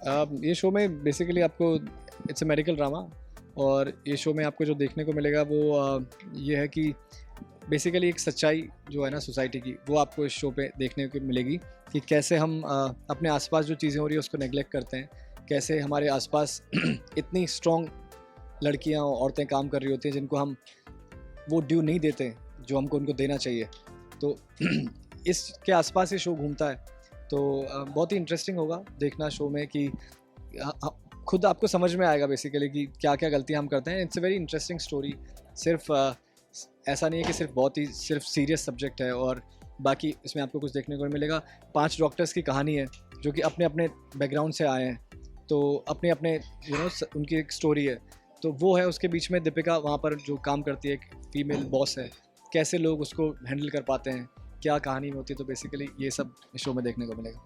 ये शो में बेसिकली आपको इट्स अ मेडिकल ड्रामा। और ये शो में आपको जो देखने को मिलेगा वो ये है कि बेसिकली एक सच्चाई जो है ना सोसाइटी की, वो आपको इस शो पे देखने को मिलेगी कि कैसे हम अपने आसपास जो चीज़ें हो रही है उसको नेग्लेक्ट करते हैं, कैसे हमारे आसपास इतनी स्ट्रॉन्ग लड़कियां और औरतें काम कर रही होती हैं जिनको हम वो ड्यू नहीं देते जो हमको उनको देना चाहिए। तो इसके आसपास ये शो घूमता है। तो बहुत ही इंटरेस्टिंग होगा देखना शो में कि खुद आपको समझ में आएगा बेसिकली कि क्या क्या गलतियाँ हम करते हैं। It's a very interesting story. सिर्फ ऐसा नहीं है कि सिर्फ सीरियस सब्जेक्ट है और बाकी इसमें आपको कुछ देखने को नहीं मिलेगा। 5 डॉक्टर्स की कहानी है जो कि अपने अपने बैकग्राउंड से आए हैं, तो अपने अपने उनकी एक स्टोरी है। तो वो है, उसके बीच में दीपिका वहाँ पर जो काम करती है, एक फीमेल बॉस है, कैसे लोग उसको हैंडल कर पाते हैं, क्या कहानी होती है। तो बेसिकली ये सब इस शो में देखने को मिलेगा।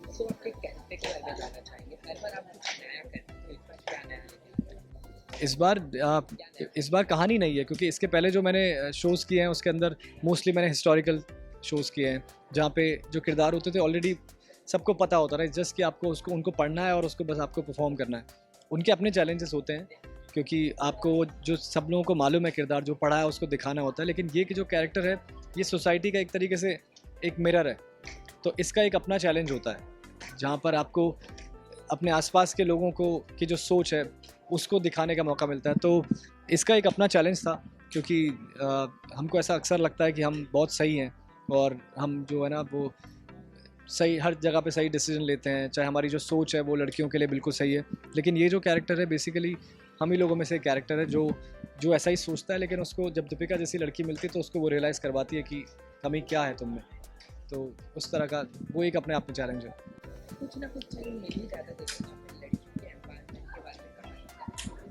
सो आप एक कैरेक्टर के बारे में जानना चाहेंगे। हर बार आप कुछ नया करते हैं, तो इस बार क्या नया लेके इस बार कहानी नहीं है, क्योंकि इसके पहले जो मैंने शोज़ किए हैं उसके अंदर मोस्टली मैंने हिस्टोरिकल शोज़ किए हैं जहाँ पे जो किरदार होते थे ऑलरेडी सबको पता होता है, जस्ट कि आपको उसको उनको पढ़ना है और उसको बस आपको परफॉर्म करना है। उनके अपने चैलेंजेस होते हैं क्योंकि आपको जो सब लोगों को मालूम है किरदार जो पढ़ा है उसको दिखाना होता है, लेकिन ये कि जो कैरेक्टर है ये सोसाइटी का एक तरीके से एक मिरर है। तो इसका एक अपना चैलेंज होता है जहाँ पर आपको अपने आसपास के लोगों को की जो सोच है उसको दिखाने का मौका मिलता है। तो इसका एक अपना चैलेंज था क्योंकि हमको ऐसा अक्सर लगता है कि हम बहुत सही हैं और हम जो है ना वो सही हर जगह पे सही डिसीजन लेते हैं, चाहे हमारी जो सोच है वो लड़कियों के लिए बिल्कुल सही है। लेकिन ये जो कैरेक्टर है बेसिकली हम ही लोगों में से एक कैरेक्टर है जो ऐसा ही सोचता है, लेकिन उसको जब दीपिका जैसी लड़की मिलती है तो उसको वो रियलाइज़ करवाती है कि कमी क्या है तुम में। तो उस तरह का वो एक अपने आप में चैलेंज है। कुछ ना कुछ चैनल में ही ज़्यादा देखते हैं आपने लड़कियों के एम्पावरमेंट के बारे में कहा।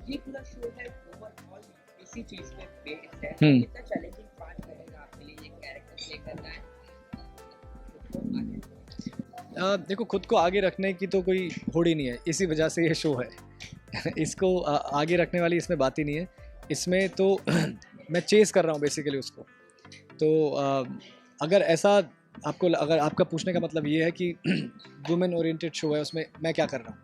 ये पूरा शो है ओवरऑल इसी चीज़ पे बेस्ड है। कितना चैलेंजिंग पार्ट रहेगा आपके लिए ये कैरेक्टर प्ले करना है खुद को आगे? देखो, खुद को आगे रखने की तो कोई होड़ ही नहीं है, इसी वजह से ये शो है। इसको आगे रखने वाली इसमें बात ही नहीं है। इसमें तो मैं चेस कर रहा हूँ बेसिकली उसको। तो अगर ऐसा अगर आपका पूछने का मतलब ये है कि वुमेन ओरिएंटेड शो है, उसमें मैं क्या कर रहा हूँ,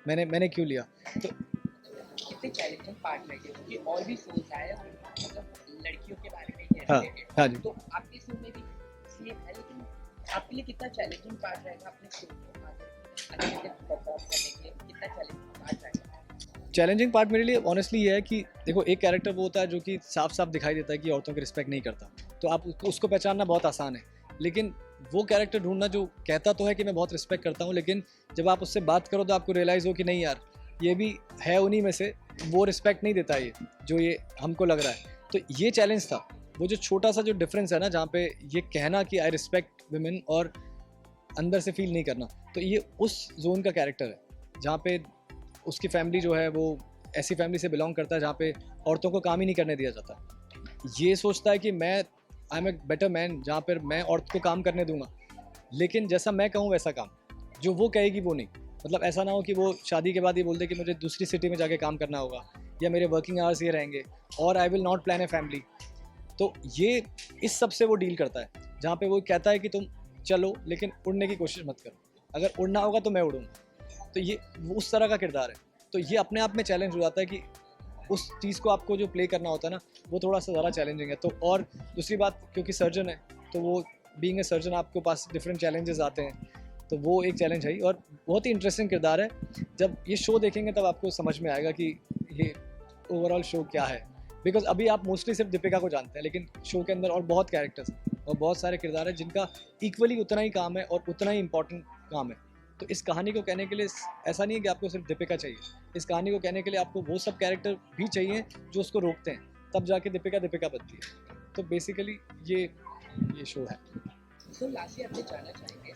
मैंने क्यों लिया, तो कितने चैलेंजिंग पार्ट रहेंगे क्योंकि और भी शोज आए हैं मतलब लड़कियों के बारे में ही हाँ है हाँ जी। तो आपके शो में भी सेम है, लेकिन आपके लिए कितना चैलेंजिंग पार्ट रहेगा अपने शो को आगे परफॉर्म करने के लिए? कितना चैलेंजिंग पार्ट रहेगा? चैलेंजिंग पार्ट मेरे लिए ऑनेस्टली ये है कि देखो, एक कैरेक्टर वो होता है जो कि साफ साफ दिखाई देता है कि औरतों की रिस्पेक्ट नहीं करता, तो आप उसको पहचानना बहुत आसान है। लेकिन वो कैरेक्टर ढूंढना जो कहता तो है कि मैं बहुत रिस्पेक्ट करता हूँ, लेकिन जब आप उससे बात करो तो आपको रियलाइज़ हो कि नहीं यार, ये भी है उन्हीं में से, वो रिस्पेक्ट नहीं देता ये जो ये हमको लग रहा है। तो ये चैलेंज था, वो जो छोटा सा जो डिफरेंस है ना, जहाँ पे ये कहना कि आई रिस्पेक्ट वुमेन और अंदर से फील नहीं करना, तो ये उस जोन का कैरेक्टर है जहाँ पे उसकी फैमिली जो है वो ऐसी फैमिली से बिलोंग करता है जहाँ पे औरतों को काम ही नहीं करने दिया जाता। ये सोचता है कि मैं I am a better man, जहाँ पर मैं औरत को काम करने दूंगा, लेकिन जैसा मैं कहूँ वैसा काम, जो वो कहेगी वो नहीं। मतलब ऐसा ना हो कि वो शादी के बाद ये बोल दे कि मुझे दूसरी सिटी में जाके काम करना होगा या मेरे वर्किंग आवर्स ये रहेंगे और I will not plan a family. तो ये इस सब से वो डील करता है, जहाँ पे वो कहता है कि तुम चलो लेकिन उड़ने की कोशिश मत करो, अगर उड़ना होगा तो मैं उड़ूंगा। तो ये वो उस तरह का किरदार है। तो ये अपने आप में चैलेंज हो जाता है कि उस चीज़ को आपको जो प्ले करना होता है ना, वो थोड़ा सा ज़्यादा चैलेंजिंग है। तो और दूसरी बात, क्योंकि सर्जन है तो वो बीइंग ए सर्जन आपके पास डिफरेंट चैलेंजेस आते हैं, तो वो एक चैलेंज है और बहुत ही इंटरेस्टिंग किरदार है। जब ये शो देखेंगे तब आपको समझ में आएगा कि ये ओवरऑल शो क्या है। बिकॉज अभी आप मोस्टली सिर्फ दीपिका को जानते हैं, लेकिन शो के अंदर और बहुत कैरेक्टर्स हैं और बहुत सारे किरदार हैं जिनका इक्वली उतना ही काम है और उतना ही इम्पोर्टेंट काम है। तो इस कहानी को कहने के लिए ऐसा नहीं है कि आपको सिर्फ दीपिका चाहिए, इस कहानी को कहने के लिए आपको वो सब कैरेक्टर भी चाहिए जो उसको रोकते हैं, तब जाके दीपिका दीपिका बनती है। तो बेसिकली ये शो है। सो लास्टली आपने जानना चाहेंगे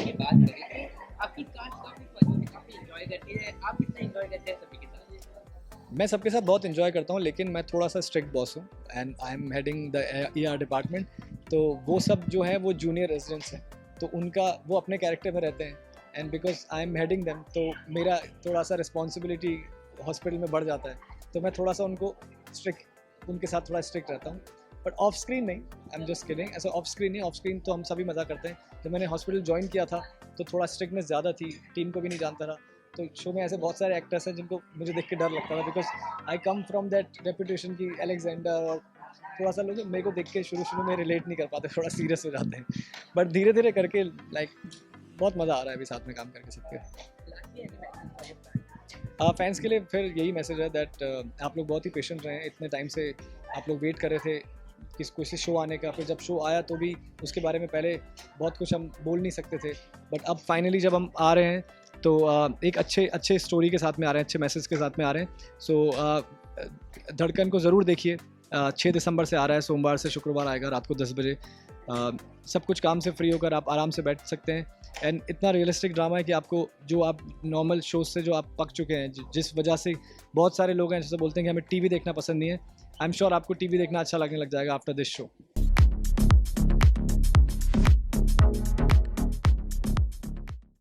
की बात करें तो आपकी कास्ट काफ़ी फनी है, काफ़ी एंजॉय करती है, आप कितना एंजॉय करते हैं सभी के साथ? मैं सबके साथ बहुत इन्जॉय करता हूँ, लेकिन मैं थोड़ा सा स्ट्रिक्ट बॉस हूँ and I am heading the ER department. तो वो सब जो है वो जूनियर रेजिडेंट्स हैं, तो उनका वो अपने कैरेक्टर में रहते हैं and because I am heading them, तो मेरा थोड़ा सा रिस्पॉन्सिबिलिटी हॉस्पिटल में बढ़ जाता है। तो मैं थोड़ा सा उनके साथ थोड़ा स्ट्रिक्ट रहता हूँ। बट ऑफ स्क्रीन नहीं, आई एम जस्ट किडिंग, ऐसा ऑफ स्क्रीन नहीं, ऑफ स्क्रीन तो हम सभी मज़ा करते हैं। जब मैंने हॉस्पिटल ज्वाइन किया था तो थोड़ा स्ट्रिक्टनेस ज़्यादा थी, टीम को भी नहीं जानता था, तो शो में ऐसे बहुत सारे एक्टर्स हैं जिनको मुझे देख के डर लगता था, because I come from that reputation की अलेक्जेंडर, और थोड़ा सा लोग मेरे को देख के शुरू में रिलेट नहीं कर पाते, थोड़ा सीरियस हो जाते हैं, बट धीरे धीरे करके लाइक बहुत मज़ा आ रहा है अभी साथ में काम करके सबके। फैंस के लिए फिर यही मैसेज है दैट आप लोग बहुत ही पेशेंट रहे हैं, इतने टाइम से आप लोग वेट कर रहे थे किसी शो आने का, फिर जब शो आया तो भी उसके बारे में पहले बहुत कुछ हम बोल नहीं सकते थे, बट अब फाइनली जब हम आ रहे हैं तो एक अच्छे स्टोरी के साथ में आ रहे हैं, अच्छे मैसेज के साथ में आ रहे हैं। सो धड़कन को ज़रूर देखिए, 6 दिसंबर से आ रहा है, सोमवार से शुक्रवार आएगा रात को 10 बजे। सब कुछ काम से फ्री होकर आप आराम से बैठ सकते हैं, एंड इतना रियलिस्टिक ड्रामा है कि आपको जो आप नॉर्मल शोज से जो आप पक चुके हैं, जिस वजह से बहुत सारे लोग हैं जैसे बोलते हैं कि हमें टीवी देखना पसंद नहीं है, आई एम श्योर आपको टीवी देखना अच्छा लगने लग जाएगा आफ्टर दिस शो।